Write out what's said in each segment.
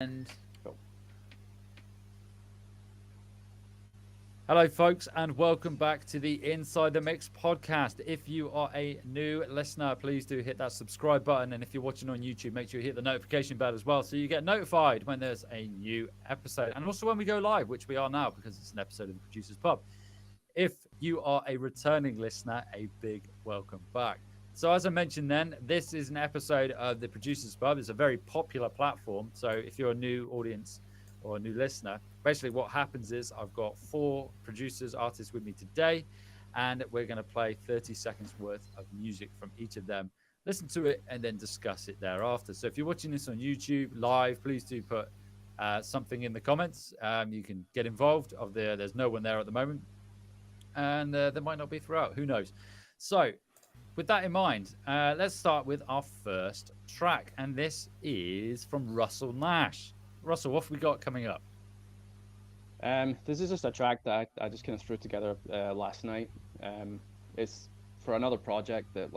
And Cool. hello, folks, and welcome back to the Inside the Mix podcast. If you are a new listener, please do hit that subscribe button. And if you're watching on YouTube, make sure you hit the notification bell as well so you get notified when there's a new episode. And also when we go live, which we are now because it's an episode of the Producers Pub. If you are a returning listener, a big welcome back. So, as I mentioned then, this is an episode of the Producers Pub. It's a very popular platform. So, if you're a new audience or a new listener, basically what happens is I've got 4 producers, artists with me today, and we're going to play 30 seconds worth of music from each of them, listen to it, and then discuss it thereafter. So, if you're watching this on YouTube live, please do put something in the comments. You can get involved. There's no one there at the moment, and there might not be throughout. Who knows? So, with that in mind, let's start with our first track, and this is from Russell Nash. Russell, what have we got coming up? This is just a track that I just kind of threw together last night. It's for another project that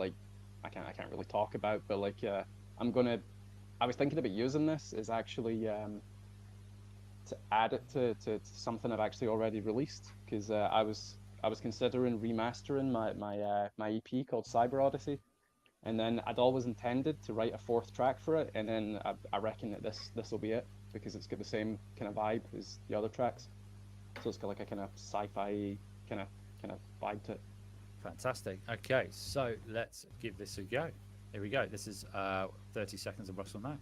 I can't really talk about, but I was thinking about using this is actually to add it to something I've actually already released because I was considering remastering my EP called Cyber Odyssey, and then I'd always intended to write a 4th track for it, and then I reckon that this will be it because it's got the same kind of vibe as the other tracks. So it's got like a kind of sci-fi kind of vibe to it. Fantastic. Okay, so let's give this a go. Here we go. This is 30 seconds of Russell Nash.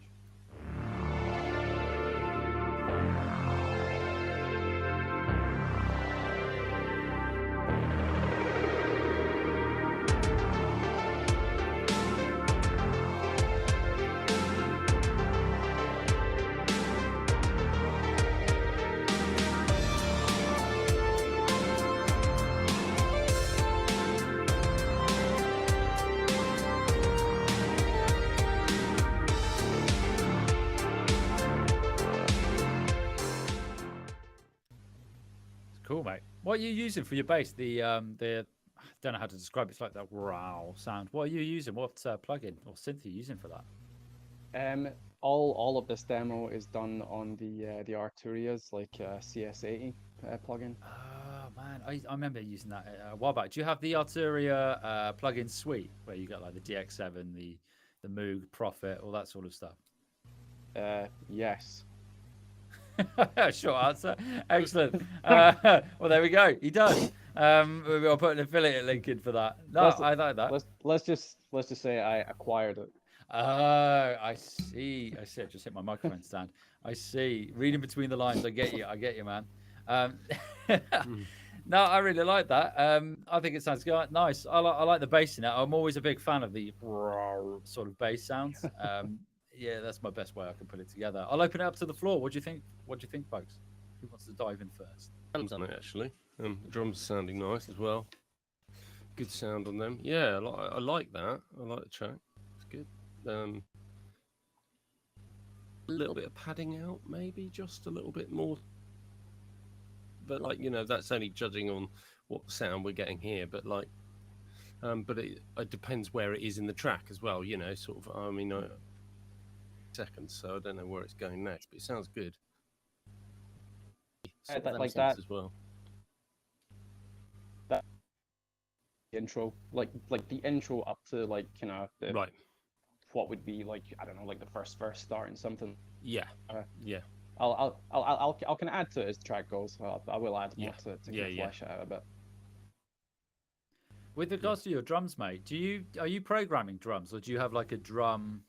Cool, mate. What are you using for your bass? The I don't know how to describe it. It's like that growl sound. What are you using? What plugin or synth are you using for that? Um, all of this demo is done on the Arturia's CS80 plugin. Oh man, I remember using that a while back. Do you have the Arturia plugin suite where you got like the DX7, the Moog, Prophet, all that sort of stuff? Yes. Short answer. Excellent. Well, there we go. He does. I'll put an affiliate link in for that. No, Let's I like that. let's just say I acquired it. Oh, I see. I see. I just hit my microphone stand. I see. Reading between the lines. I get you. I get you, man. Um, Mm. no, I really like that. I think it sounds good. Nice. I like the bass in it. I'm always a big fan of the sort of bass sounds. Yeah, that's my best way I can put it together. I'll open it up to the floor. What do you think? What do you think, folks? Who wants to dive in first? Drums on it actually. The drums are sounding nice as well. Good sound on them. Yeah, I like that. I like the track. It's good. A little bit of padding out, maybe just a little bit more. But that's only judging on what sound we're getting here. But but it depends where it is in the track as well. Sort of. I mean, seconds, so I don't know where it's going next, but it sounds good. Sort of That them like synths that as well. that intro, like the intro up to the Right. what would be like I don't know like the first verse starting something. Yeah. Uh, Yeah. I'll can add to it as the track goes. I will add more Yeah. to Yeah. kind of Yeah. flesh it out a bit. With Yeah. regards to your drums, mate, are you programming drums or do you have like a drummer?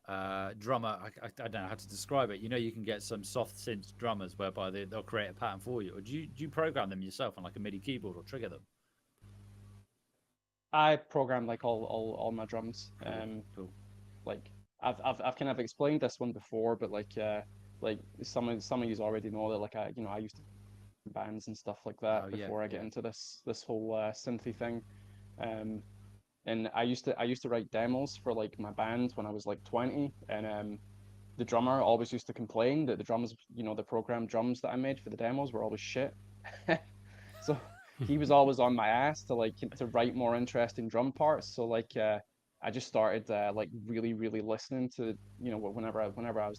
I don't know how to describe it. You can get some soft synth drummers whereby they'll create a pattern for you, or do you program them yourself on like a MIDI keyboard or trigger them? I program like all my drums. Cool, cool. Like I've kind of explained this one before, but like some of you already know that I used to bands and stuff like Oh that yeah, before I get yeah. into this whole synthy thing. Um, and I used to write demos for like my band when I was like 20, and the drummer always used to complain that the drums, the programmed drums that I made for the demos were always shit. So he was always on my ass to write more interesting drum parts. So I just started like really listening to, you know, whenever I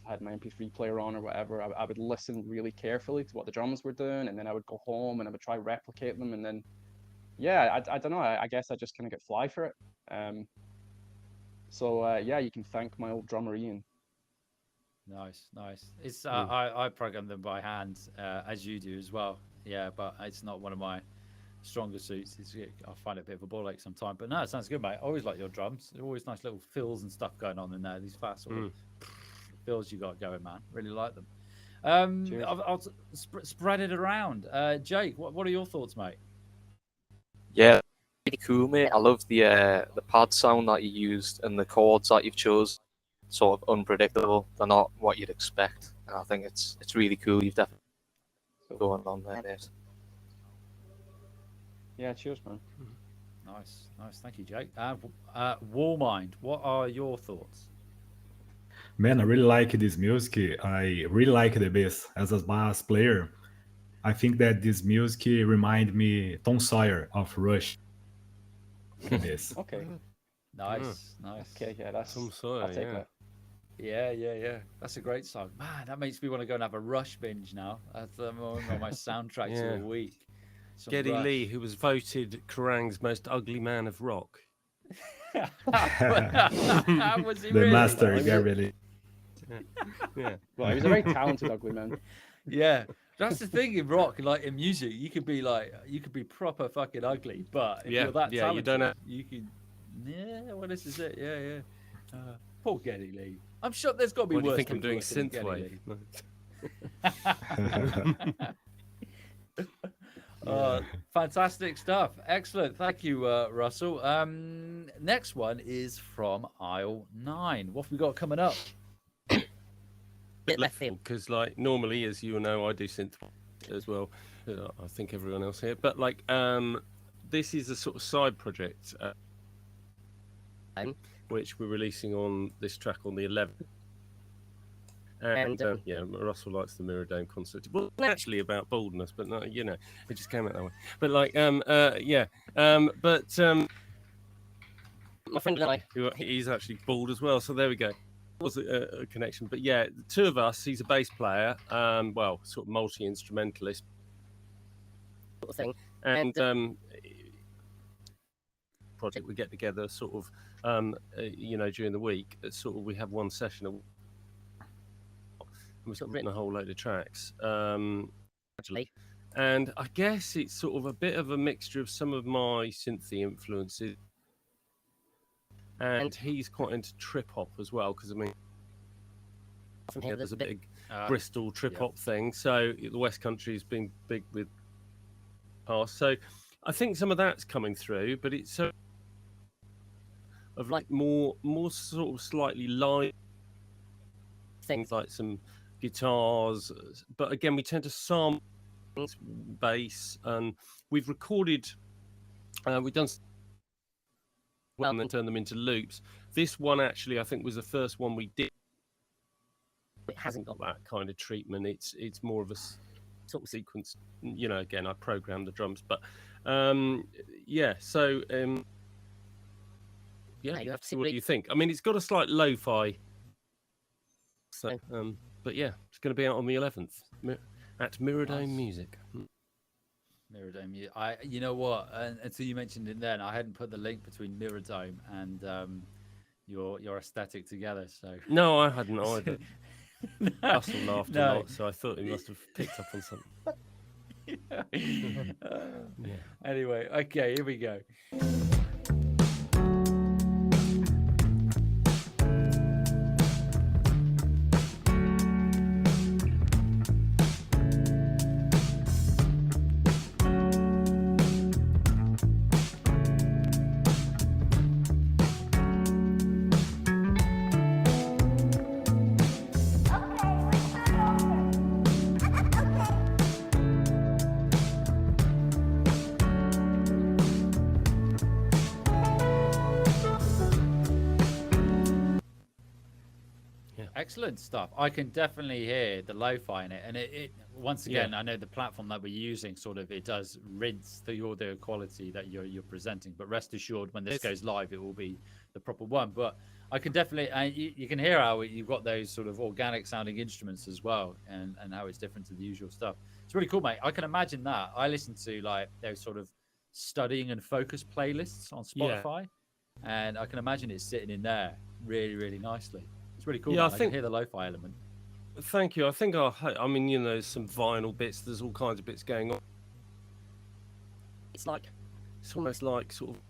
had my MP3 player on or whatever, I would listen really carefully to what the drums were doing, and then I would go home and I would try replicate them, and then yeah, I don't know, I guess I just kind of get fly for it. Um, so yeah, you can thank my old drummer Ian. Nice. It's I program them by hand, as you do as well. Yeah, but it's not one of my stronger suits. I find it a bit of a ball ache sometimes. But no, it sounds good, mate. I always like your drums. They're always nice little fills and stuff going on in there. These fast sort of fills you got going, man. Really like them. Cheers. I'll spread it around. Jake, what are your thoughts, mate? Yeah, really cool, mate. I love the pad sound that you used and the chords that you've chose. Sort of unpredictable. They're not what you'd expect, and I think it's really cool. You've definitely going on there, mate. Yeah, cheers, man. Nice. Thank you, Jake. Warmind, what are your thoughts? Man, I really like this music. I really like the bass. As a bass player, I think that this music remind me Tom Sawyer of Rush. The bass. Okay. Nice. Okay, yeah, that's Tom Sawyer, I'll take yeah. that. Yeah. That's a great song. Man, that makes me want to go and have a Rush binge now. That's on my soundtrack to Yeah. the week. Some Geddy Rush. Lee, who was voted Kerrang's most ugly man of rock. Was he The really? master, Gary Lee. Yeah. Well, he was a very talented ugly man. Yeah. That's the thing in rock, like in music, you could be proper fucking ugly, but if Yeah, you're that yeah, you talented, don't have- you can. Yeah, well, this is it. Yeah. Poor Geddy Lee. I'm sure there's got to be What do you worse think I'm people doing? looking than Geddy Synthwave. Lee. Fantastic stuff. Excellent. Thank you, Russell. Next one is from aisle 9. What have we got coming up? Bit left field, because like normally, as you know, I do synth as well. I think everyone else here, but like this is a sort of side project which we're releasing on this track on the 11th. And yeah, Russell likes the Mirror Dome concert. It wasn't actually about baldness, but no, you know, it just came out that way. But like, my friend and I, he's actually bald as well, so there we go. Was a connection, but yeah, the two of us. He's a bass player, well, sort of multi-instrumentalist sort of thing, and project we get together sort of, you know, during the week. Sort of, we have one session, and we've sort of written a whole load of tracks, actually, and I guess it's sort of a bit of a mixture of some of my synthy influences. And he's quite into trip hop as well, because I mean, from here there's a big Bristol trip hop thing. So the West Country's been big with past. So I think some of that's coming through, but it's so of like more sort of slightly live things, like some guitars. But again, we tend to sample bass, and we've recorded. We've done. And then turn them into loops. This one actually, I think, was the first one we did. It hasn't got that kind of treatment. It's more of a sort of sequence. You know, again, I programmed the drums, but yeah. So yeah, you have to see what do you think. I mean, it's got a slight lo-fi. So, but yeah, it's going to be out on the 11th at Mirror Dome Music. Mirror Dome. You know what? Until you mentioned it, then I hadn't put the link between Mirror Dome and your aesthetic together. So no, I hadn't either. Russell laughed a lot, so I thought he must have picked up on something. Anyway, okay, here we go. Excellent stuff. I can definitely hear the lo-fi in it, and it once again, I know the platform that we're using sort of it does rinse the audio quality that you're presenting, but rest assured when this goes live it will be the proper one. But I can definitely, you can hear how you've got those sort of organic sounding instruments as well, and how it's different to the usual stuff. It's really cool, mate. I can imagine that. I listen to like those sort of studying and focus playlists on Spotify, and I can imagine it sitting in there really, really nicely. It's really cool. Yeah, man. I can hear the lo-fi element. Thank you. I think I mean, you know, there's some vinyl bits. There's all kinds of bits going on. It's almost like sort of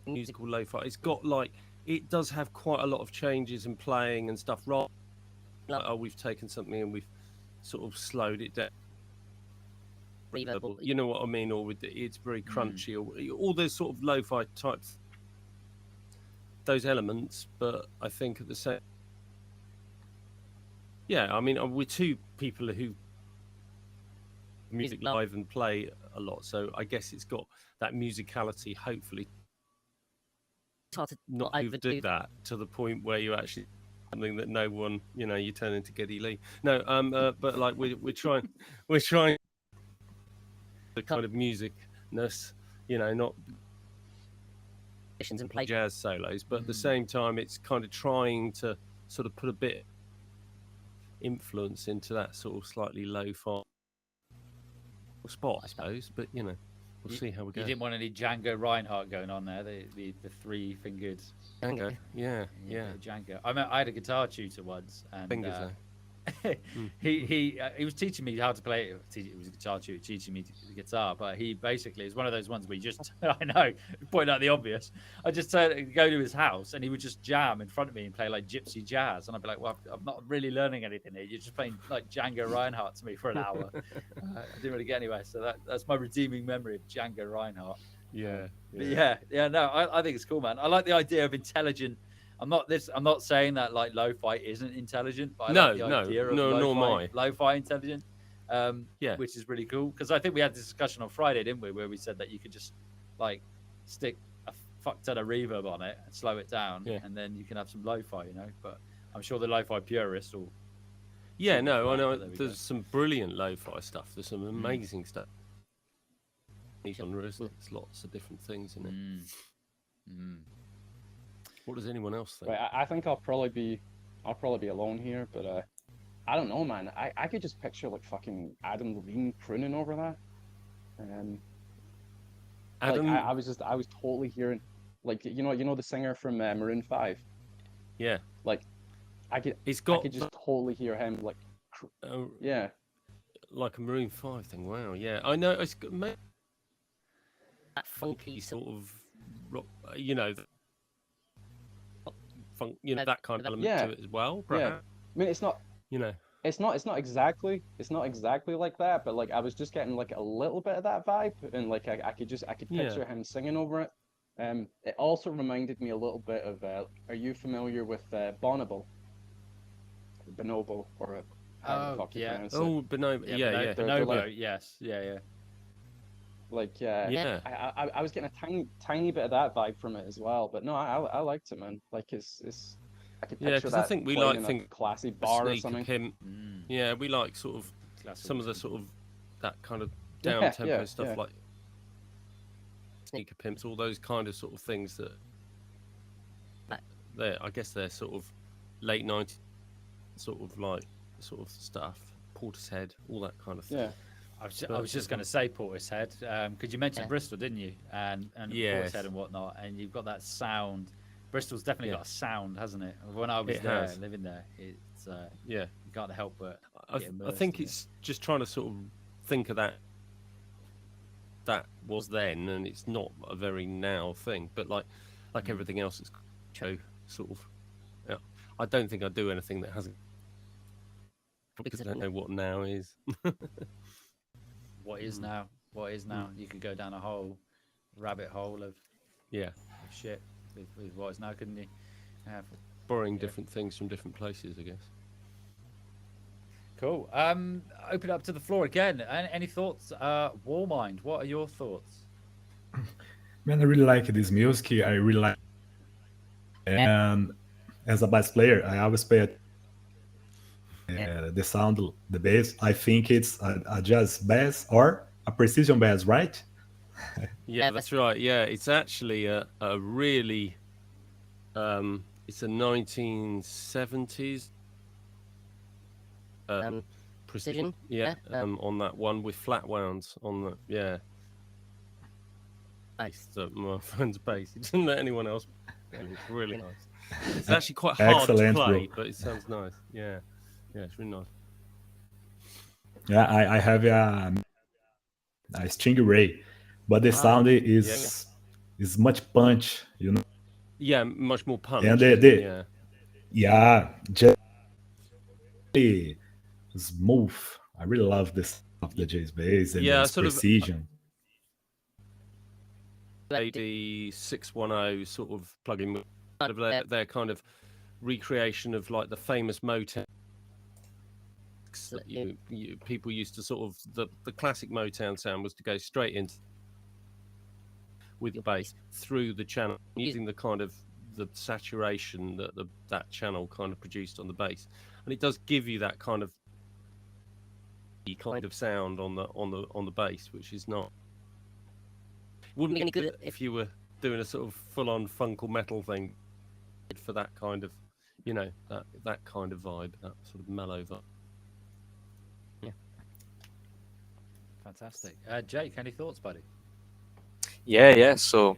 musical lo-fi. It's got like, it does have quite a lot of changes in playing and stuff. Right? Like, oh, we've taken something and we've sort of slowed it down. You know what I mean? Or it's very crunchy, or all those sort of lo-fi types, those elements. But I think at the same, I mean, we're two people who music live and play a lot, so I guess it's got that musicality. Hopefully, it's hard to not overdo that to the point where you actually something that no one, you know, you turn into Geddy Lee. No, but like we're trying the kind of musicness, you know, not and play jazz solos, but at the same time, it's kind of trying to sort of put a bit influence into that sort of slightly lo-fi spot, I suppose. But you know, we'll see how we go. You didn't want any Django Reinhardt going on there, the three-fingered Django, yeah. Django. I had a guitar tutor once, and Fingers though. he was teaching me how to play it. It was a guitar tutor teaching me the guitar, but he basically is one of those ones where you just I know, point out the obvious. I just go to his house and he would just jam in front of me and play like gypsy jazz, and I'd be like, well, I'm not really learning anything here. You're just playing like Django Reinhardt to me for an hour. I didn't really get anywhere, so that's my redeeming memory of Django Reinhardt. Yeah. No, I think it's cool, man. I like the idea of intelligent. I'm not saying that like lo-fi isn't intelligent, but I like the idea of lo-fi intelligent, which is really cool. Because I think we had this discussion on Friday, didn't we, where we said that you could just like stick a fuck ton of reverb on it and slow it down, and then you can have some lo-fi, you know. But I'm sure the lo-fi purists will. Yeah, no, I know. There's some brilliant lo-fi stuff. There's some amazing stuff. Genres, there's lots of different things in it. What does anyone else think? Right, I think I'll probably be alone here, but I don't know, man. I could just picture like fucking Adam Levine crooning over that. Adam, like, I was totally hearing, like, you know the singer from Maroon 5. Yeah. Like, I could just totally hear him like, like a Maroon 5 thing. Wow. Yeah, I know. It's got that funky sort of rock, you know. That kind of element to it as well. Perhaps. I mean, it's not. You know. It's not exactly like that, but like I was just getting like a little bit of that vibe, and like I could picture him singing over it. It also reminded me a little bit of. Are you familiar with Bonobo? Bonobo, or how the fuck you pronounce it? Oh, Bonobo. Yeah. Bonobo. Yes. Yeah. Like I was getting a tiny bit of that vibe from it as well, but no, I liked it, man. Like it's I could picture that. I think we like think classy bar or something. Yeah, we like sort of some of the sort of that kind of down tempo stuff like Sneaker Pimps, all those kind of sort of things that I guess they're sort of late 90s sort of stuff. Portishead, all that kind of thing. Yeah. I was just going to say Portishead, because you mentioned Bristol, didn't you? And Portishead and whatnot, and you've got that sound. Bristol's definitely got a sound, hasn't it? When I was living there, it's you can't help but. I think it's just trying to sort of think of that was then, and it's not a very now thing, but like everything else, it's sort of. Yeah, I don't think I do anything that hasn't, because I don't know what now is. What is now? You could go down a whole rabbit hole of shit with what is now, couldn't you? Borrowing different things from different places, I guess. Cool. Open up to the floor again. Any thoughts? Warmind, what are your thoughts? Man, I really like this music. I really like, and as a bass player, I always play the sound, the bass. I think it's a jazz bass or a precision bass, right? Yeah, that's right. Yeah, it's actually a really It's a 1970s Precision. yeah, on that one with flat wounds on the Nice. my friend's bass. He doesn't let anyone else. And it's really nice. It's actually quite hard Excellent, to play, bro. but it sounds nice. Yeah, it's really nice. Yeah, I have a Stingray, but the sound is much punch, you know. Yeah, much more punch. And just really smooth. I really love this of the J's bass and its sort of precision. AD610 sort of plugin, their kind of recreation of like the famous Motown that people used to sort of the classic Motown sound was to go straight into with the bass through the channel using the kind of the saturation that that channel kind of produced on the bass, and it does give you that kind of sound on the bass, which is not wouldn't be any good if you were doing a sort of full-on funkle metal thing for that kind of that kind of vibe, that sort of mellow vibe. Fantastic. Jake, any thoughts, buddy? Yeah. So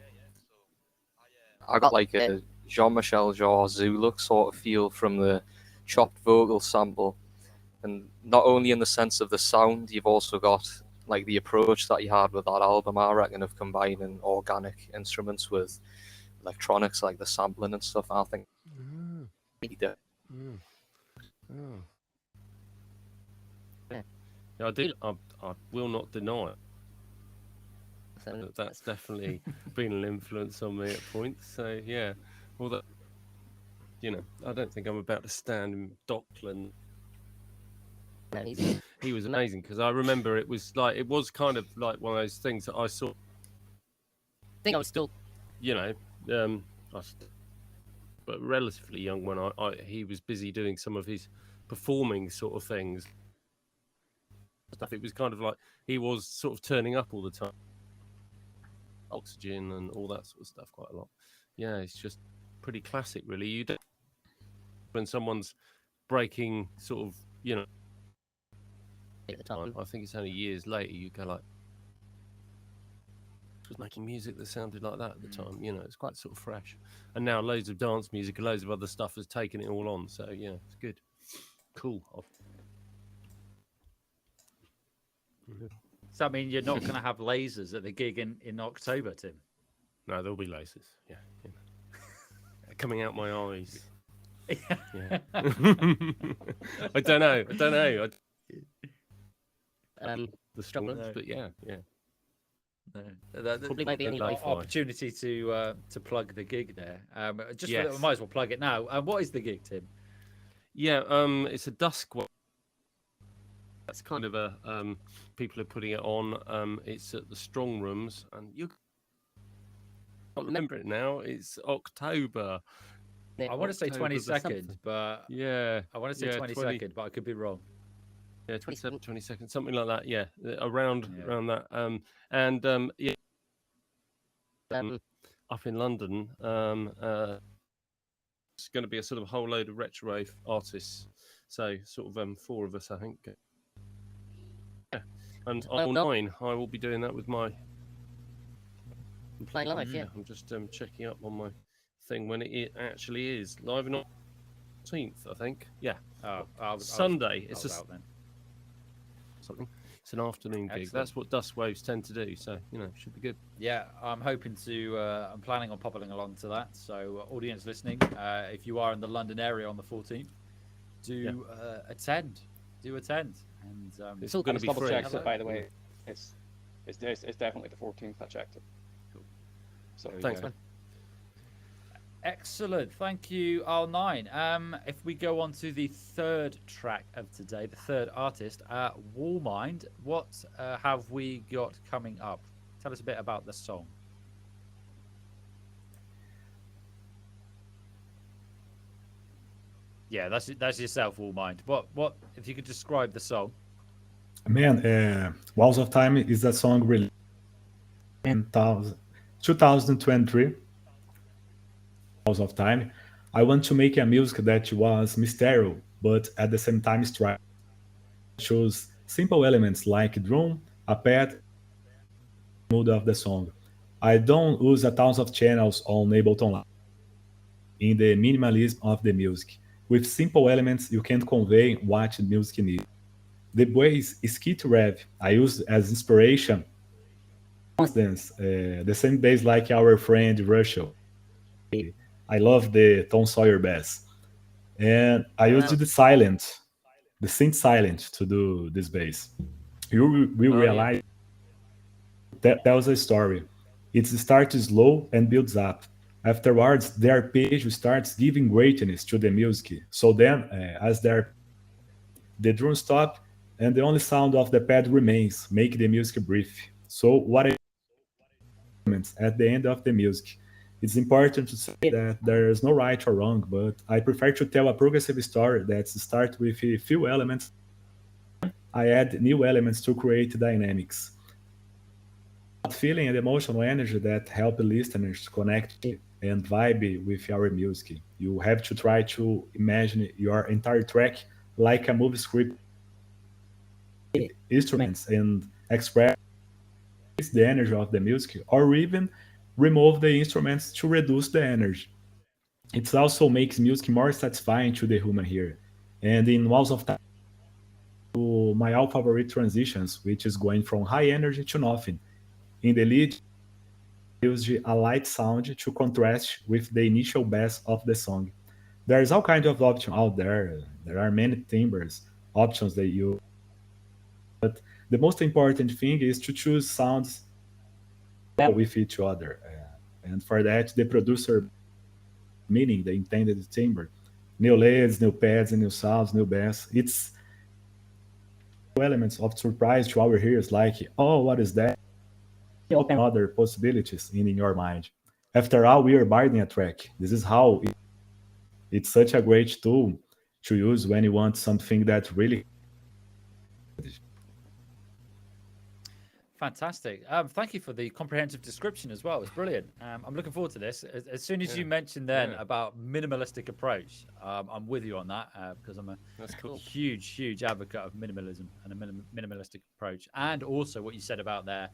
I got like a Jean-Michel Jarre Zuluk sort of feel from the chopped vocal sample, and not only in the sense of the sound, you've also got like the approach that he had with that album, I reckon, of combining organic instruments with electronics, like the sampling and stuff. I think he did. Yeah, I will not deny it. That's definitely been an influence on me at points. So yeah, well, that I don't think I'm about to stand in Dockland. No, He was amazing, because I remember it was kind of like one of those things that I saw. I think I was still, but relatively young when he was busy doing some of his performing sort of things. Stuff. It was kind of like he was sort of turning up all the time, Oxygen and all that sort of stuff quite a lot. Yeah, it's just pretty classic, really. You don't, when someone's breaking sort of, at the time. I think it's only years later you go like, was making music that sounded like that at the time. It's quite sort of fresh. And now loads of dance music and loads of other stuff has taken it all on. So yeah, it's good. Cool. Does that mean you're not going to have lasers at the gig in October, Tim? No, there'll be lasers. Yeah. Coming out my eyes. Yeah. I don't know. The struggles, but yeah. Probably might be any opportunity to plug the gig there. Yes. We might as well plug it now. What is the gig, Tim? Yeah, it's a dusk one. That's kind of a people are putting it on. It's at the Strong Rooms, and you can't remember it now. It's October. I want to say 22nd, but yeah, I want to say 22nd, but I could be wrong. Yeah, 22nd, something like that. Yeah, around that. Up in London, it's going to be a sort of whole load of retro artists. So sort of 4 of us, I think. Yeah, and online, I will be doing that with my. Playing live, yeah. I'm just checking up on my thing when it actually is live on 14th, I think. Yeah. Sunday. It's something. It's an afternoon gig. That's what Dust Waves tend to do. So should be good. Yeah, I'm hoping to. I'm planning on popping along to that. So, audience listening, if you are in the London area on the 14th, do attend. Do attend. And it's all going to be free. Checked it, by the way, it's definitely the 14th. I checked it. Cool. So thanks, man. Excellent. Thank you, R9. If we go on to the third track of today, the third artist, Wallmind, what have we got coming up? Tell us a bit about the song. Yeah, that's yourself, Wallmind. What if you could describe the song? Man, Walls of Time is a song released in 2023. of time, I want to make a music that was mysterious, but at the same time strike. Choose simple elements like drum, a pad, mood of the song. I don't use a tons of channels on Ableton Live in the minimalism of the music. With simple elements, you can convey what the music needs. The bass skit rev I use as inspiration. Dance, the same bass like our friend Russell. I love the Tom Sawyer bass, and I used the synth silent to do this bass. You will realize that tells a story. It starts slow and builds up. Afterwards, the arpeggio starts giving greatness to the music. So then, as the drum stop, and the only sound of the pad remains, make the music brief. So what I at the end of the music. It's important to say that there is no right or wrong, but I prefer to tell a progressive story that starts with a few elements. I add new elements to create dynamics. Feeling and emotional energy that help listeners connect and vibe with our music. You have to try to imagine your entire track like a movie script, instruments, and express the energy of the music, or even remove the instruments to reduce the energy. It also makes music more satisfying to the human ear. And in Walls of Time, my all favorite transitions, which is going from high energy to nothing. In the lead, used a light sound to contrast with the initial bass of the song. There's all kinds of options out there. There are many timbres options that you. But the most important thing is to choose sounds with each other, and for that, the producer meaning the intended timbre, new leads, new pads, new sounds, new bass. It's elements of surprise to our ears, like, oh, what is that? Open other possibilities in your mind. After all, we are buying a track. This is how it's such a great tool to use when you want something that really. Fantastic. Thank you for the comprehensive description as well. It's brilliant. I'm looking forward to this. As soon as you mentioned then about minimalistic approach, I'm with you on that because I'm a huge advocate of minimalism and a minimalistic approach. And also what you said about there,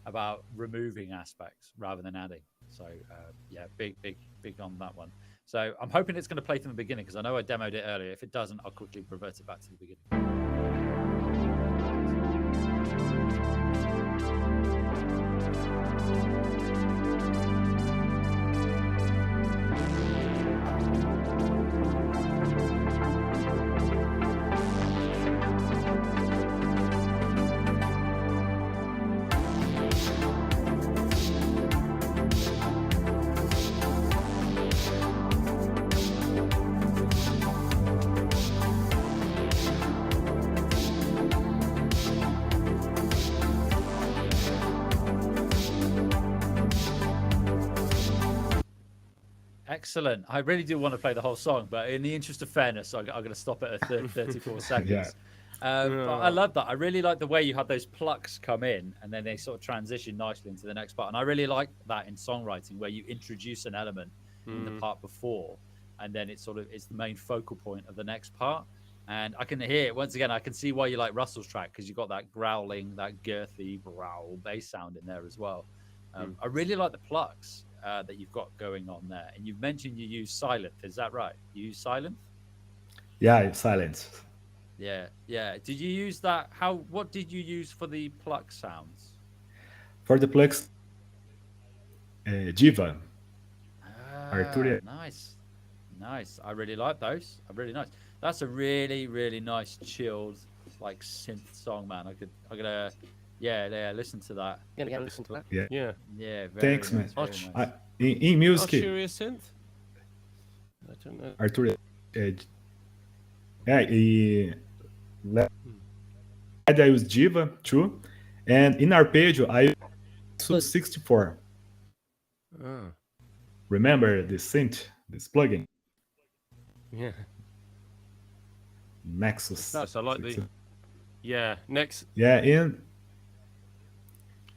about removing aspects rather than adding. So yeah, big on that one. So I'm hoping it's going to play from the beginning because I know I demoed it earlier. If it doesn't, I'll quickly revert it back to the beginning. Excellent. I really do want to play the whole song, but in the interest of fairness, I'm going to stop it at 34 seconds. But I love that. I really like the way you had those plucks come in and then they sort of transition nicely into the next part. And I really like that in songwriting where you introduce an element in the part before and then it's the main focal point of the next part. And I can hear it once again. I can see why you like Russell's track because you've got that growling, that girthy growl bass sound in there as well. I really like the plucks that you've got going on there. And you've mentioned you use Sylenth. Is that right? You use Sylenth? Yeah, silence. Yeah. Did you use that? What did you use for the pluck sounds? For the plucks, Diva. Arturia. Nice. I really like those. Really nice. That's a really nice chilled like synth song, man. I'm gonna listen to that. Gonna listen to that. Yeah. Thanks, nice, man. Nice. In music, Curious synth. I don't know. Arturia. I use Diva too, and in arpeggio I use 64. Remember this synth, this plugin? Yeah. Nexus. Nice. I like the. Yeah, Nexus. Yeah.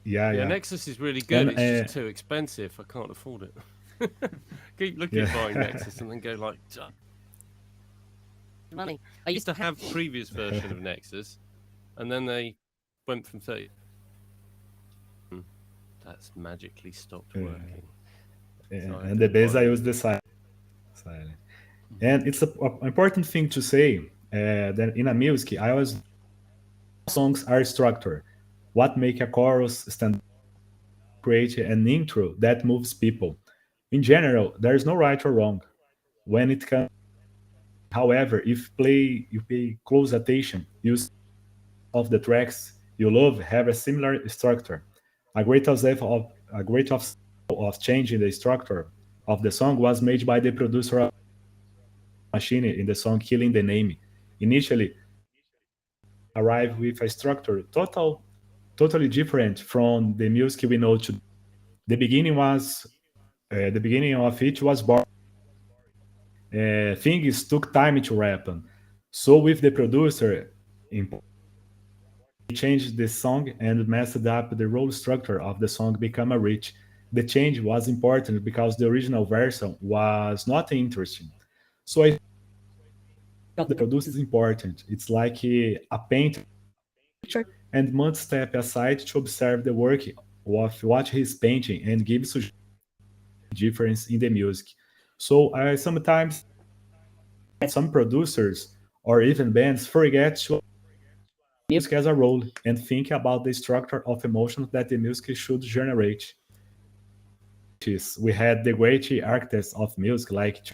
Nexus is really good. It's just too expensive. I can't afford it. Keep looking Yeah. buying Nexus and then go like. Money. I used to have previous version of Nexus, and then they went from 30. That's magically stopped Yeah. working. Yeah, So I and the couldn't bass buy I it. use the silent. And it's an important thing to say that in a music, I always songs are structured. What make a chorus stand, create an intro that moves people. In general, there is no right or wrong. When it comes, however, if you pay close attention, you see of the tracks you love have a similar structure. A great example of changing the structure of the song was made by the producer of Machine in the song Killing the Name. Initially, arrived with a structure totally different from the music we know today. The beginning of it was boring. Things took time to happen. So with the producer, he changed the song and messed up the role structure of the song become a rich. The change was important because the original version was not interesting. So I think the producer is important. It's like a painter and must step aside to observe the work of what he's painting and give suggestions difference in the music. So I sometimes some producers or even bands forget to music as a role and think about the structure of emotions that the music should generate. We had the great architects of music like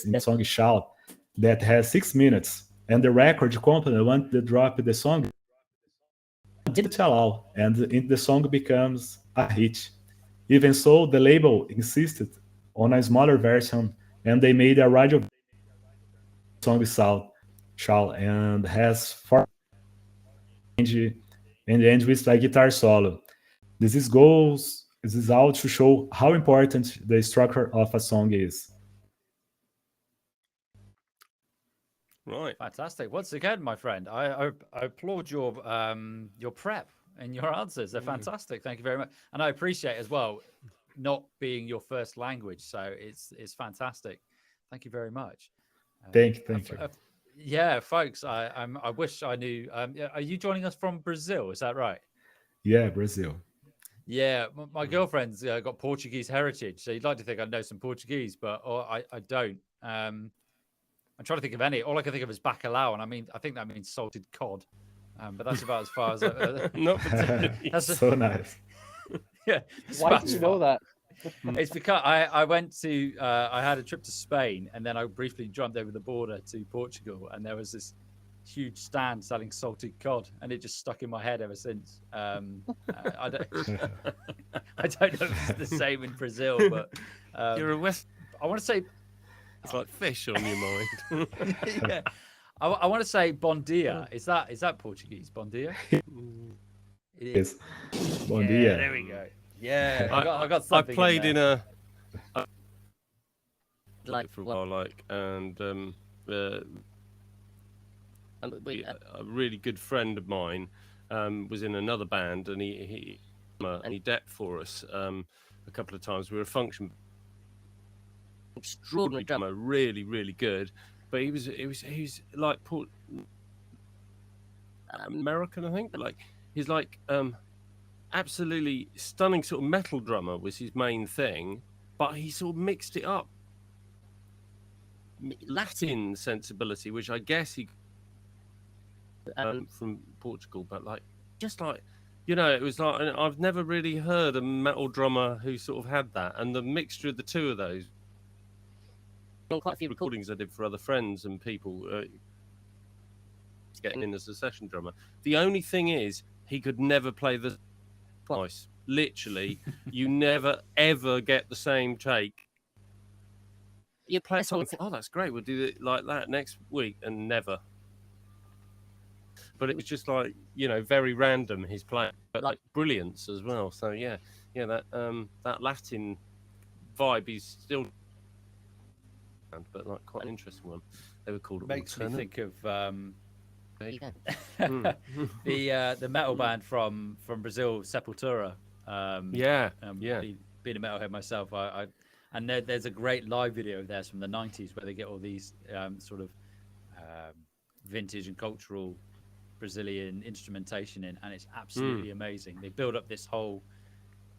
in the song Shout that has 6 minutes and the record company wanted to drop the song didn't allow and the song becomes a hit. Even so, the label insisted on a smaller version and they made a radio song Shout and has 4 and ends with a guitar solo. This is out to show how important the structure of a song is. Right. Fantastic. Once again, my friend, I applaud your prep and your answers. They're fantastic. Thank you very much. And I appreciate as well not being your first language. So it's fantastic. Thank you very much. Thank you. Yeah, folks, I wish I knew. Are you joining us from Brazil? Is that right? Yeah, Brazil. Yeah, my girlfriend's got Portuguese heritage, so you'd like to think I know some Portuguese, but I don't. I'm trying to think of any. All I can think of is bacalhau, and I think that means salted cod. But that's about as far as. Not particularly. That's So nice. yeah. Why do you know that? It's because I went to I had a trip to Spain, and then I briefly jumped over the border to Portugal, and there was this huge stand selling salted cod, and it just stuck in my head ever since. I don't I don't know if it's the same in Brazil, but You're a West. I want to say It's like fish on your mind. yeah. I want to say bon dia. Is that Portuguese? Bon dia? It Yes. Bom yeah, dia. there we go. Yeah, I got I something. played in there. Like for a what? while, and Wait, a really good friend of mine was in another band, and he decked for us a couple of times. We were a function. extraordinary drummer. Really, really good, but he was like American, I think, but like he's like absolutely stunning sort of metal drummer was his main thing, but he sort of mixed it up. Latin sensibility, which I guess he from Portugal, but like just like it was like I've never really heard a metal drummer who sort of had that, and the mixture of the two of those Quite a few recordings I did for other friends and people getting in as a session drummer. The only thing is he could never play the twice. Literally, you never ever get the same take. You play a song and think, oh, that's great, we'll do it like that next week, and never. But it was just like, very random his playing, but like brilliance as well. So yeah, that Latin vibe is still, but like quite an interesting one. They were called Makes me Alternate. think of There you go. the metal band from Brazil, Sepultura. Yeah. Being a metalhead myself, I And there's a great live video of theirs from the 90s where they get all these sort of vintage and cultural Brazilian instrumentation in, and it's absolutely amazing. They build up this whole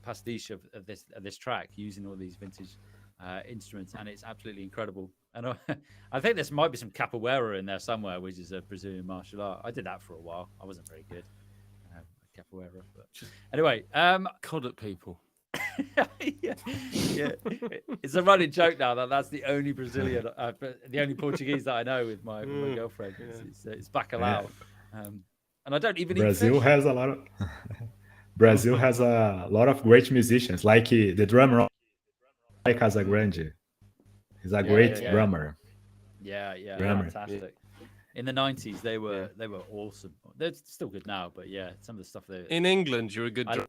pastiche of this track using all these vintage instruments, and it's absolutely incredible. And I think there might be some capoeira in there somewhere, which is a Brazilian martial art. I did that for a while. I wasn't very good capoeira, but anyway, Cod at people. yeah. It's a running joke now that's the only Brazilian, the only Portuguese that I know with my girlfriend. It's bacalhau, and I don't even Brazil eat fish. has a lot of Brazil has a lot of great musicians, like the drummer, like Casagrande. He's a great drummer. Yeah, Drummer. fantastic. In the 90s, they were awesome. They're still good now, but yeah, some of the stuff they In England, you're a good drummer.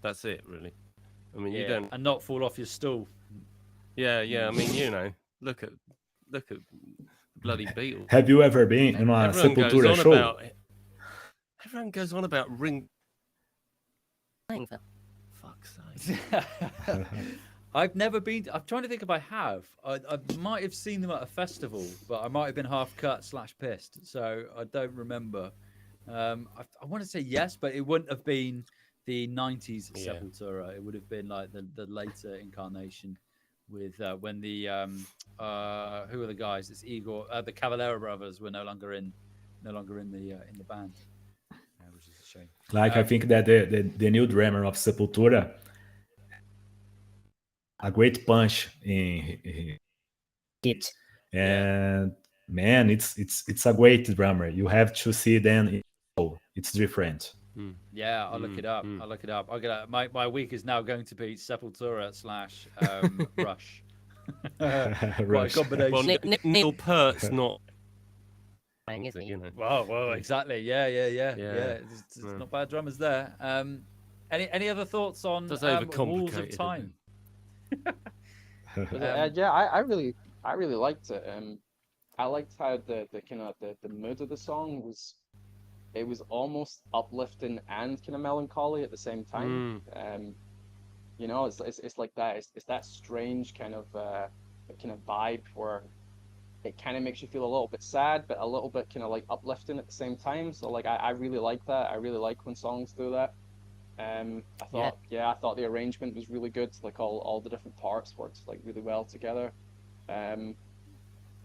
That's it, really. I mean, you don't. and not fall off your stool. Yeah. I mean, you know, look at the bloody Beatles. Have you ever been in a Sepultura show? Everyone goes on about ring. For Fuck's sake. I've never been. I'm trying to think if I have. I might have seen them at a festival, but I might have been half cut / pissed, so I don't remember. I want to say yes, but it wouldn't have been the 90s Sepultura. It would have been like the later incarnation with when the who are the guys? It's Igor. The Cavalera brothers were no longer in the band, which is a shame. Like I think that the new drummer of Sepultura, a great punch in it. and man, it's a great drummer. You have to see them. It's different. Yeah, I'll look it up. I'll look it up. I'll get my week is now going to be Sepultura / Rush. Right, combination. Well, Neil Peart's not. Is he? You know. Well, exactly. Yeah. It's not bad drummers there. Any other thoughts on Does Walls overcomplicate of it, Time? I really liked it. I liked how the kind of the mood of the song was. It was almost uplifting and kind of melancholy at the same time. You know, it's like that. It's that strange kind of vibe where it kind of makes you feel a little bit sad, but a little bit kind of like uplifting at the same time. So like I really like that. I really like when songs do that. I thought the arrangement was really good. Like all the different parts worked like really well together.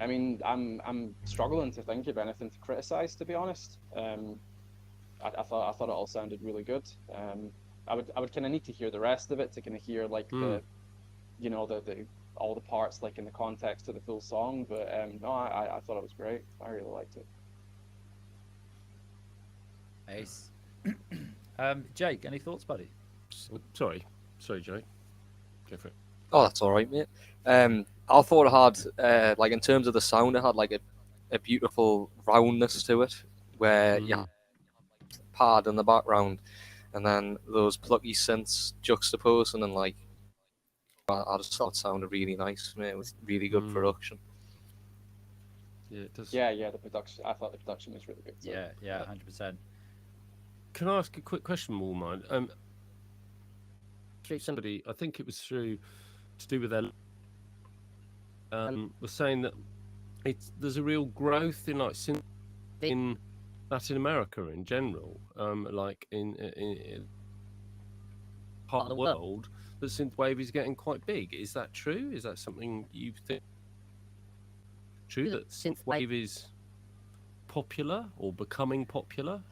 I mean, I'm struggling to think of anything to criticize, to be honest. I thought it all sounded really good. I would kind of need to hear the rest of it to kind of hear like the all the parts like in the context of the full song. But no, I thought it was great. I really liked it. Ace. Jake, any thoughts, buddy? Sorry, Jake. Go for it. Oh, that's all right, mate. I thought it had, like in terms of the sound, it had like a beautiful roundness to it, where you have pad in the background, and then those plucky synths juxtaposing, and like I just thought it sounded really nice, mate. It was really good production. Yeah, it does. Yeah, the production. I thought the production was really good. So. Yeah, 100%. Can I ask a quick question, Wallmine? Through somebody, I think it was to do with their. Was saying that there's a real growth in like in Latin America in general, like in part of the world, that synthwave is getting quite big. Is that true? Is that something you think true, that synthwave is popular or becoming popular?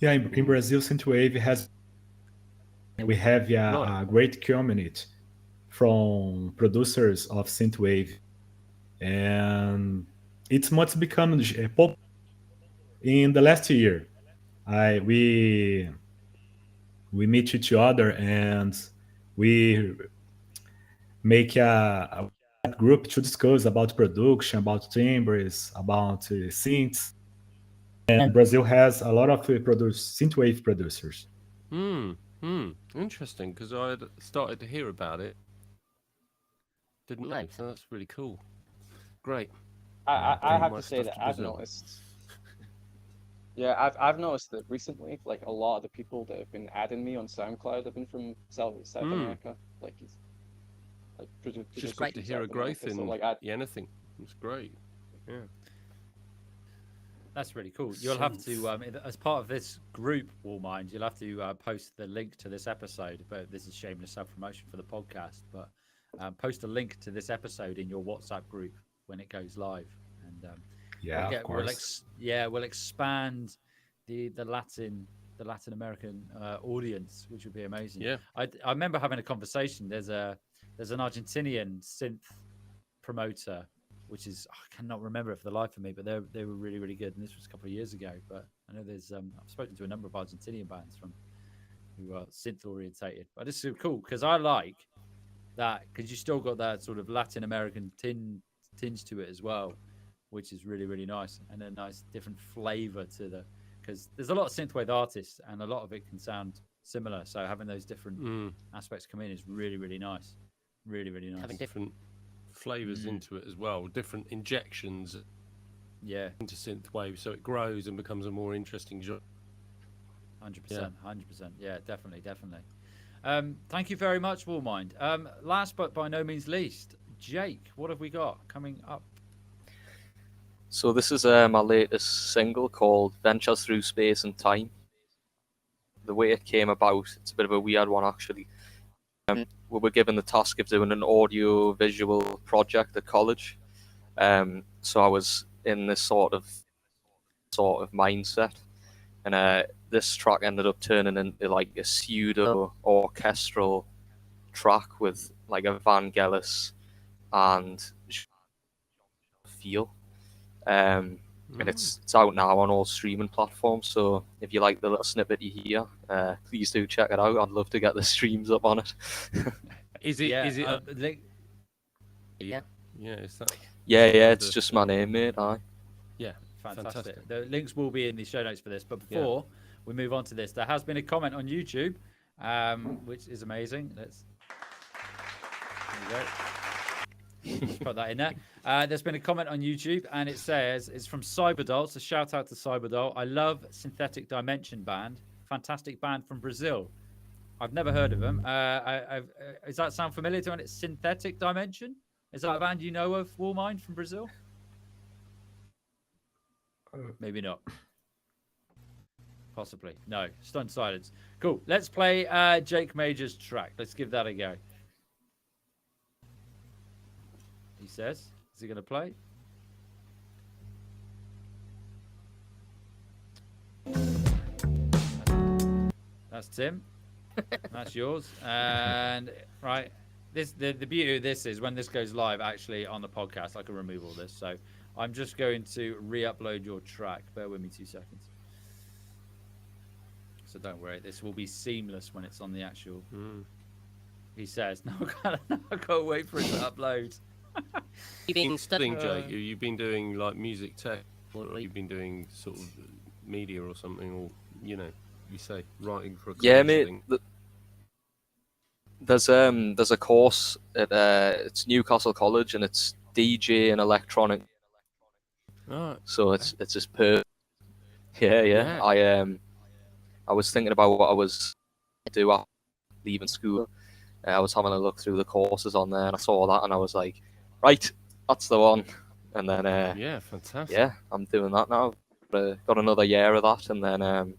Yeah, in Brazil, synthwave we have a great community from producers of synthwave, and it's much become popular in the last year. We meet each other and we make a group to discuss about production, about timbres, about synths. And Brazil has a lot of synthwave producers. Interesting, because I had started to hear about it. Didn't know. So that's really cool. Great. I have to say that I've noticed. Yeah, I've noticed that recently, like a lot of the people that have been adding me on SoundCloud have been from South America. Like it's like It's just producers great from to hear a South growth America. So in like anything. It's great. Yeah. That's really cool. You'll have to, Synth. as part of this group, Warmind, you'll have to post the link to this episode. But this is shameless self-promotion for the podcast. But post a link to this episode in your WhatsApp group when it goes live, and Yeah, of course. we'll expand the Latin American audience, which would be amazing. Yeah. I remember having a conversation. There's an Argentinian synth promoter, which is I cannot remember it for the life of me, but they were really, really good. And this was a couple of years ago. But I know there's I've spoken to a number of Argentinian bands who are synth orientated. But this is cool because I like that because you still got that sort of Latin American tinge to it as well, which is really, really nice, and a nice different flavor to the, because there's a lot of synthwave artists and a lot of it can sound similar. So having those different aspects come in is really, really nice. Really, really nice. Having different flavors into it as well, different injections into synthwave, so it grows and becomes a more interesting genre. 100%. Yeah, definitely. Thank you very much, Warmind. Last but by no means least, Jake, what have we got coming up? So this is my latest single called Ventures Through Space and Time. The way it came about, it's a bit of a weird one actually. We were given the task of doing an audio visual project at college. So I was in this sort of mindset, and this track ended up turning into like a pseudo orchestral track with like a Vangelis and feel. And it's out now on all streaming platforms. So if you like the little snippet you hear, please do check it out. I'd love to get the streams up on it. Is it? Yeah, Is it? Yeah. Yeah. Is that? Yeah. It's just my name, mate. Aye. Yeah. Fantastic. The links will be in the show notes for this. But before we move on to this, there has been a comment on YouTube, which is amazing. There you go. Just put that in there. There's been a comment on YouTube, and it says it's from Cyberdoll. So shout out to Cyberdoll. I love Synthetic Dimension band. Fantastic band from Brazil. I've never heard of them. Does that sound familiar to anyone? It's Synthetic Dimension. Is that a band you know of, Warmind, from Brazil? Maybe not. Possibly. No. Stunned silence. Cool. Let's play Jake Major's track. Let's give that a go. He says, is he going to play? That's Tim. That's yours. And right, the beauty of this is when this goes live actually on the podcast, I can remove all this. So I'm just going to re-upload your track. Bear with me 2 seconds. So don't worry, this will be seamless when it's on the actual. He says, no, I can't wait for it to upload. You've been studying. Jake, you've been doing like music tech. What you've been doing, sort of media or something, or you say writing for a college. Yeah, mate. There's a course at it's Newcastle College, and it's DJ and electronic. Oh, so it's just perfect. Yeah. I was thinking about what I was do after leaving school. I was having a look through the courses on there, and I saw that, and I was like, right, that's the one. And then yeah, fantastic. Yeah, I'm doing that now. Got another year of that, and then I'm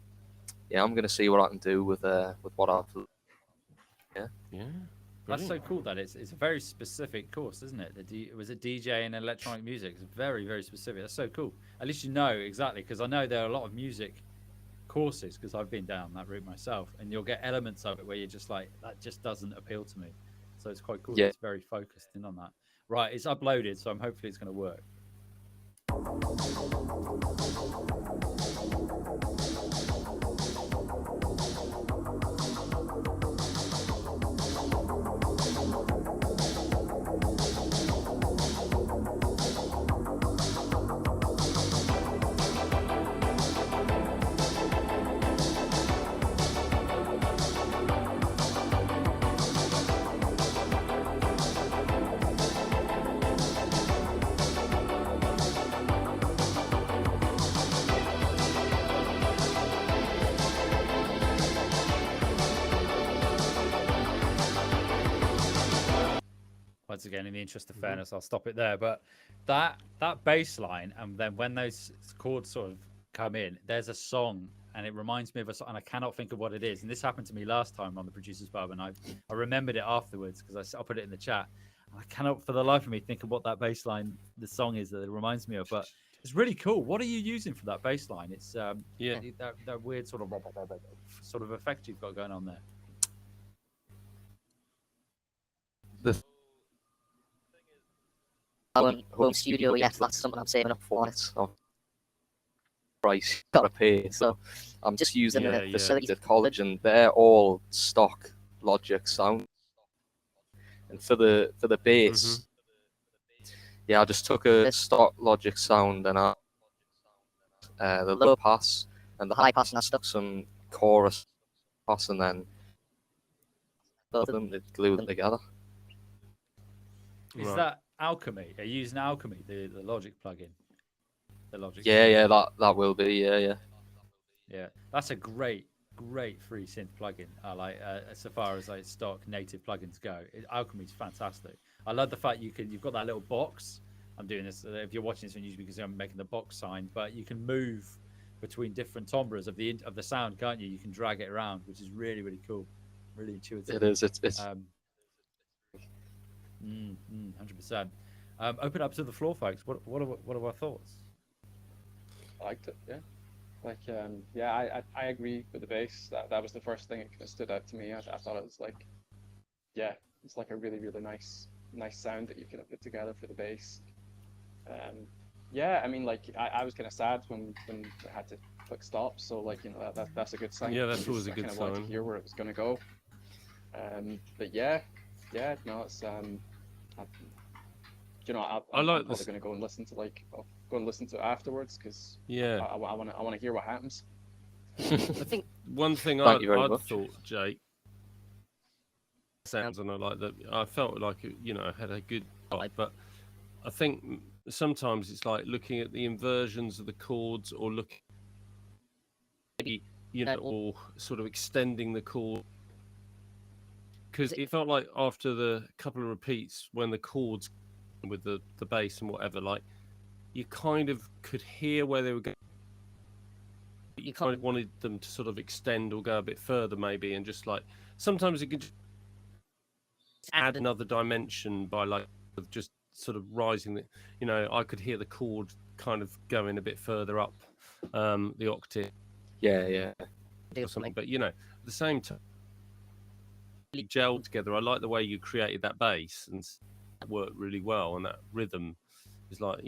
gonna see what I can do with what I've. Yeah. That's so cool that it's a very specific course, isn't it? Was it DJ and electronic music? It's very, very specific. That's so cool. At least you know exactly, because I know there are a lot of music courses, because I've been down that route myself, and you'll get elements of it where you're just like, that just doesn't appeal to me. So it's quite cool. Yeah. It's very focused in on that. Right, it's uploaded, so I'm hopefully it's going to work. once again, in the interest of fairness, I'll stop it there. But that bass line, and then when those chords sort of come in, there's a song, and it reminds me of a song, and I cannot think of what it is. And this happened to me last time on the Producers Pub, and I remembered it afterwards because I put it in the chat. And I cannot, for the life of me, think of what that bass line, the song is that it reminds me of. But it's really cool. What are you using for that bass line? It's that weird sort of effect you've got going on there. The home studio, yes, that's something I'm saving up for. It's price gotta pay, so I'm just using the facilities at college, and they're all stock Logic sound. And for the bass, I just took a stock Logic sound and the low pass and the high pass, and I stuck some chorus pass, and then both of them, glue them together. Is that Alchemy? Are you using Alchemy, the Logic plugin? The Logic. Yeah, that will be, yeah. That's a great free synth plugin. I like so far as like stock native plugins go. Alchemy's fantastic. I love the fact you've got that little box. I'm doing this if you're watching this on YouTube because I'm making the box sign, but you can move between different timbres of the sound, can't you? You can drag it around, which is really cool, really intuitive. It is. It's 100%. Open up to the floor, folks. What are our thoughts? I liked it, yeah. Like, I agree with the bass. That was the first thing that kind of stood out to me. I thought it was like, it's like a really nice sound that you kind of put together for the bass. I mean, like, I was kind of sad when I had to click stop. So, like, you know, that's a good sign. Yeah, that's always a good sign. I kind of wanted to hear where it was going to go. But no, it's I'm like probably going to go and listen to it afterwards because I want to hear what happens. I think one thing Thank I'd you very much. thought, Jake, sounds, and I like that. I felt like I had a good vibe, but I think sometimes it's like looking at the inversions of the chords, or or sort of extending the chord. Because it felt like after the couple of repeats, when the chords with the bass and whatever, like you kind of could hear where they were going. You kind of wanted them to sort of extend or go a bit further, maybe, and just like sometimes it could just add another dimension by like just sort of rising the. I could hear the chord kind of going a bit further up the octave. Yeah. Or something, but at the same time, gelled together. I like the way you created that bass, and that worked really well, and that rhythm is like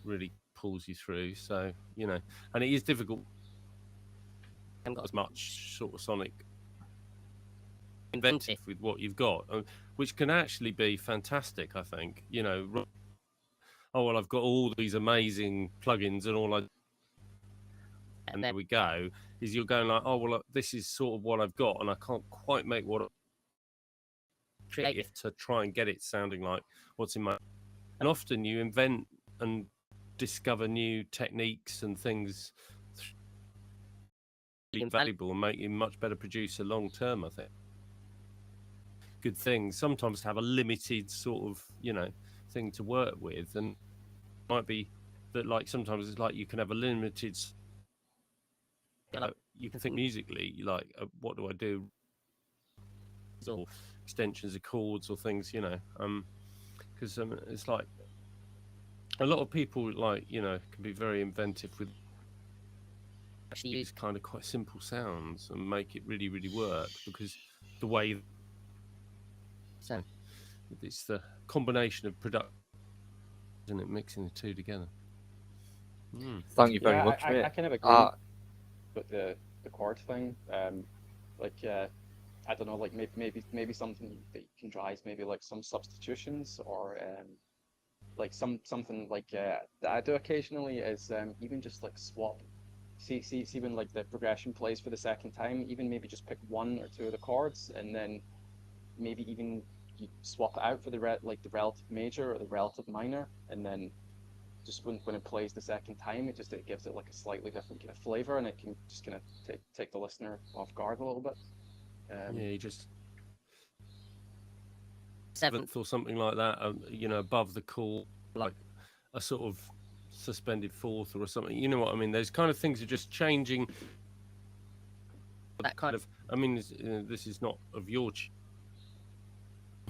really pulls you through. So and it is difficult. I haven't got as much sort of sonic inventive with what you've got, which can actually be fantastic. I think I've got all these amazing plugins, and there we go. Is you're going like, this is sort of what I've got, and I can't quite make what creative to try and get it sounding like what's in my. And often you invent and discover new techniques and things really valuable and make you a much better producer long term. I think good things sometimes have a limited sort of thing to work with, and it might be that like sometimes it's like you can have a limited. You can think musically, like what do I do? Or extensions of chords or things, because it's like a lot of people can be very inventive with actually use kind of quite simple sounds and make it really work, because the way it's the combination of production and it mixing the two together. Thank you very much, mate. I kind of agree with the chord thing. I don't know, like maybe something that you can try is maybe like some substitutions, or like something like that I do occasionally is even just like swap. See when like the progression plays for the second time, even maybe just pick one or two of the chords, and then maybe even you swap it out for the relative major or the relative minor, and then just when it plays the second time, it gives it like a slightly different kind of flavor, and it can just kind of take the listener off guard a little bit. You just seventh. or something like that, you know, above the chord, like a sort of suspended fourth or something. You know what I mean? Those kind of things are just changing. That kind of I mean, this is not of your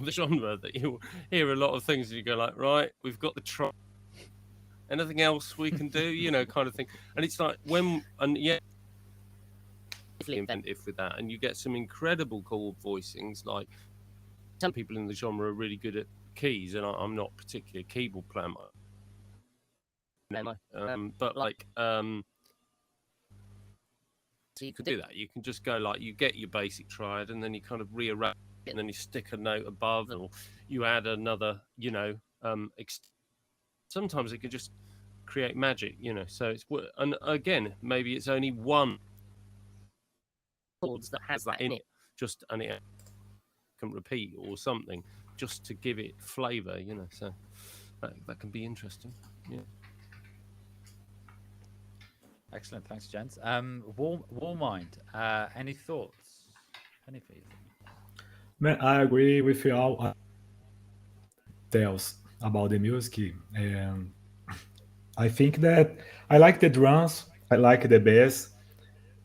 the genre that you hear a lot of things and you go like, right, we've got the try. Anything else we can do? You know, kind of thing. And it's like inventive with that, and you get some incredible chord voicings. Like some people in the genre are really good at keys, and I'm not particularly a keyboard player. But like so you could do that. You can just go like, you get your basic triad, and then you kind of rearrange it, and then you stick a note above, or you add another, you know, sometimes it can just create magic, you know. So it's, and again, maybe it's only one chords that has that in it. just, and it can repeat or something, just to give it flavor, you know. So that can be interesting. Yeah. Excellent, thanks, gents. Warmind, any thoughts? Anything? Man, I agree with you all details about the music, and I think that I like the drums, I like the bass,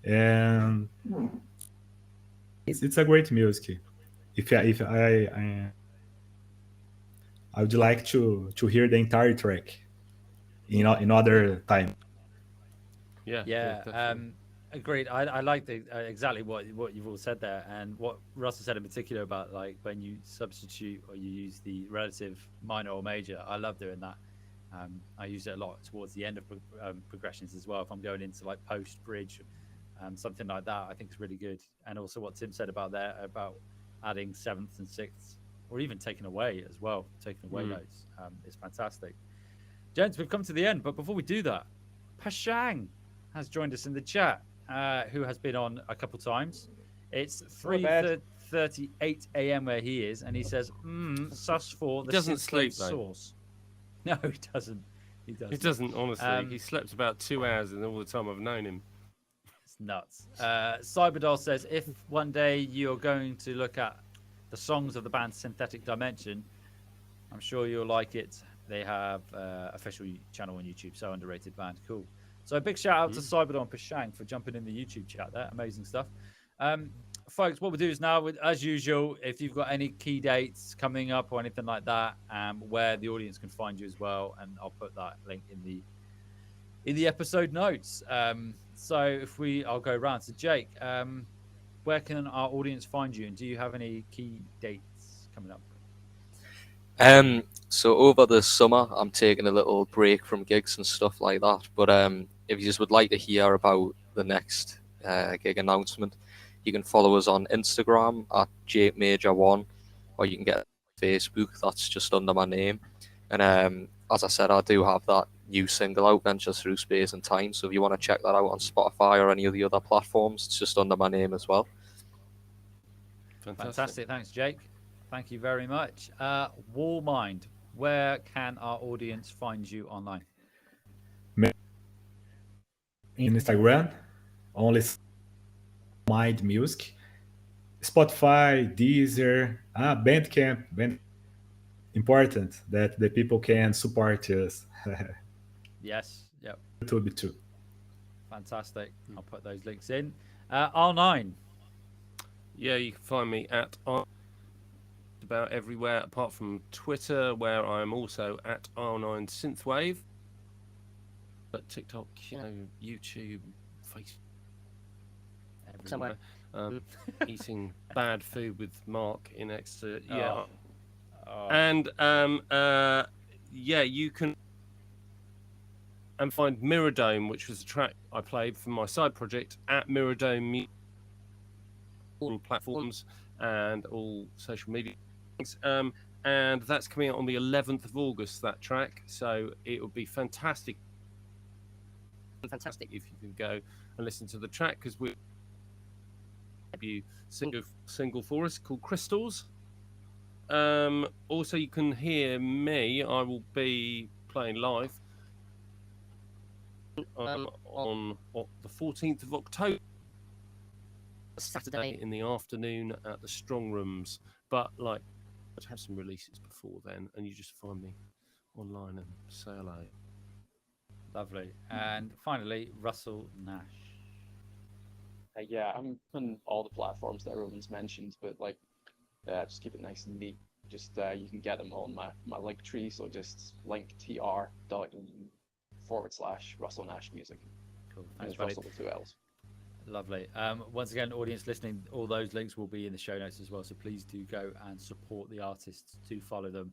and it's a great music. I would like to hear the entire track in other time. Yeah. Yeah, Definitely. agreed. I like the exactly what you've all said there, and what Russell said in particular about like when you substitute or you use the relative minor or major. I love doing that. I use it a lot towards the end of progressions as well. If I'm going into like post bridge, something like that, I think it's really good. And also what Tim said about there about adding sevenths and sixths, or even taking away as well, taking away notes, is fantastic. Gents, we've come to the end, but before we do that, Pashang has joined us in the chat, who has been on a couple times. It's 3:38 a.m. where he is, and he says, sus for the doesn't sleep, though. sauce. No, he doesn't. He doesn't. He doesn't, honestly. He slept about 2 hours in all the time I've known him. It's nuts. Cyberdoll says, if one day you're going to look at the songs of the band Synthetic Dimension, I'm sure you'll like it. They have official channel on YouTube. So underrated band. Cool. So a big shout out to Cyberdoll and Pashang for jumping in the YouTube chat there. Amazing stuff. Folks, what we'll do is now, as usual, if you've got any key dates coming up or anything like that, where the audience can find you as well, and I'll put that link in the episode notes. So I'll go around. So Jake, where can our audience find you, and do you have any key dates coming up? So over the summer, I'm taking a little break from gigs and stuff like that. But if you just would like to hear about the next gig announcement, you can follow us on Instagram at JakeMajor1, or you can get Facebook. That's just under my name. And as I said, I do have that new single out, Ventures Through Space and Time. So if you want to check that out on Spotify or any of the other platforms, it's just under my name as well. Fantastic. Thanks, Jake. Thank you very much. Warmind, where can our audience find you online? In Instagram, only Mind Music, Spotify, Deezer, Bandcamp. Important that the people can support us. Yes. Yep. YouTube too. Fantastic. I'll put those links in. R9. Yeah, you can find me at about everywhere apart from Twitter, where I'm also at R9 Synthwave. But TikTok, YouTube, Facebook, somewhere. Eating bad food with Marc in Exeter. Yeah. Oh. And you can find Mirrordome, which was a track I played for my side project, at Mirrordome, all platforms and all social media. And that's coming out on the 11th of August, that track. So it would be fantastic if you can go and listen to the track, because we debut single for us called Crystals. Also, you can hear me. I will be playing live on the 14th of October, Saturday in the afternoon at the Strong Rooms. But like I'd have some releases before then, and you just find me online and say hello. Lovely. And finally, Russell Nash. Yeah, I'm on all the platforms that everyone's mentioned, but like, just keep it nice and neat. Just you can get them on my link tree, so just linktr.ee/Russell Nash Music. Cool. And Thanks, it's buddy. Russell with 2 L's. Lovely. Once again, audience listening, all those links will be in the show notes as well. So please do go and support the artists. Do follow them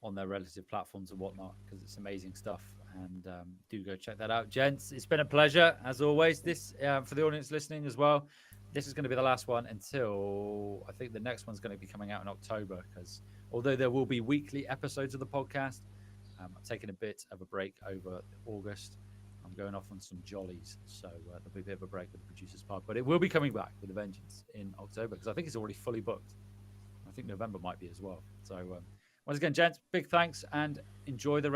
on their relative platforms and whatnot, because it's amazing stuff. And do go check that out, gents. It's been a pleasure as always. This for the audience listening as well. This is going to be the last one until I think the next one's going to be coming out in October. Because although there will be weekly episodes of the podcast, I'm taking a bit of a break over August. I'm going off on some jollies, so there'll be a bit of a break with the producers part, but it will be coming back with a vengeance in October because I think it's already fully booked. I think November might be as well. So once again, gents, big thanks and enjoy the